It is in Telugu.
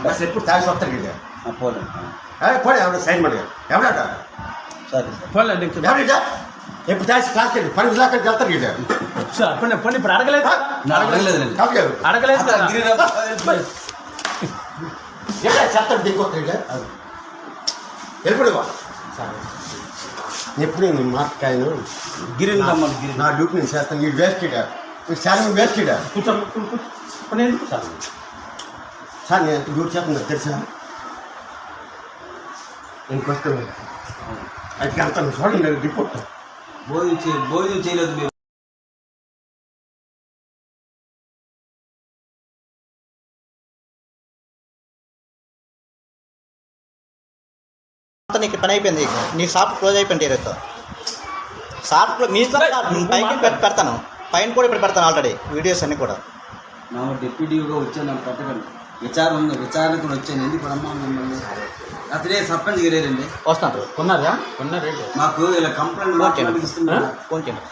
బస్ ఎప్పుడు తాగి వస్తాడు పోలే పోలే ఎవరు సైన్ పడి ఎవడాట సరే పోలే ఎవడా ఎప్పుడు తాగి క్లాస్కి వెళ్ళి పని దాకా వెళ్తారు గిట్ట పోనీ ఇప్పుడు అడగలేదు అడగలేదు చేస్తాడు దిగొస్తాడు ఎప్పుడు ఎప్పుడు నేను మాట్లాడాను గిరిని నా డ్యూటీ నేను చేస్తాను వీడు వేస్ట్ శారీ వేస్ట్ ఎందుకు సార్ నేను డ్యూటీ చేస్తున్నా తెలుసా ఇంకొస్తాను అయితే వెళ్తాను చూడండి రిపోర్ట్ భోజనం చేయలేదు మీరు నీకు పని అయిపోయింది నీ షాప్ క్లోజ్ అయిపోయింది ఈరోజు షాప్ మీతో పైకి పెడతాను పైన కూడా ఇప్పుడు పెడతాను ఆల్రెడీ వీడియోస్ అన్నీ కూడా నా డిప్యూటీగా వచ్చాను నాకు పెట్టకండి విచారణ కూడా వచ్చాను ఎందుకు మిమ్మల్ని అతనే సర్పంచ్ గెలేరండి వస్తాను కొన్నారా మాకు ఇలా కంప్లైంట్ ఫోన్ చేయండి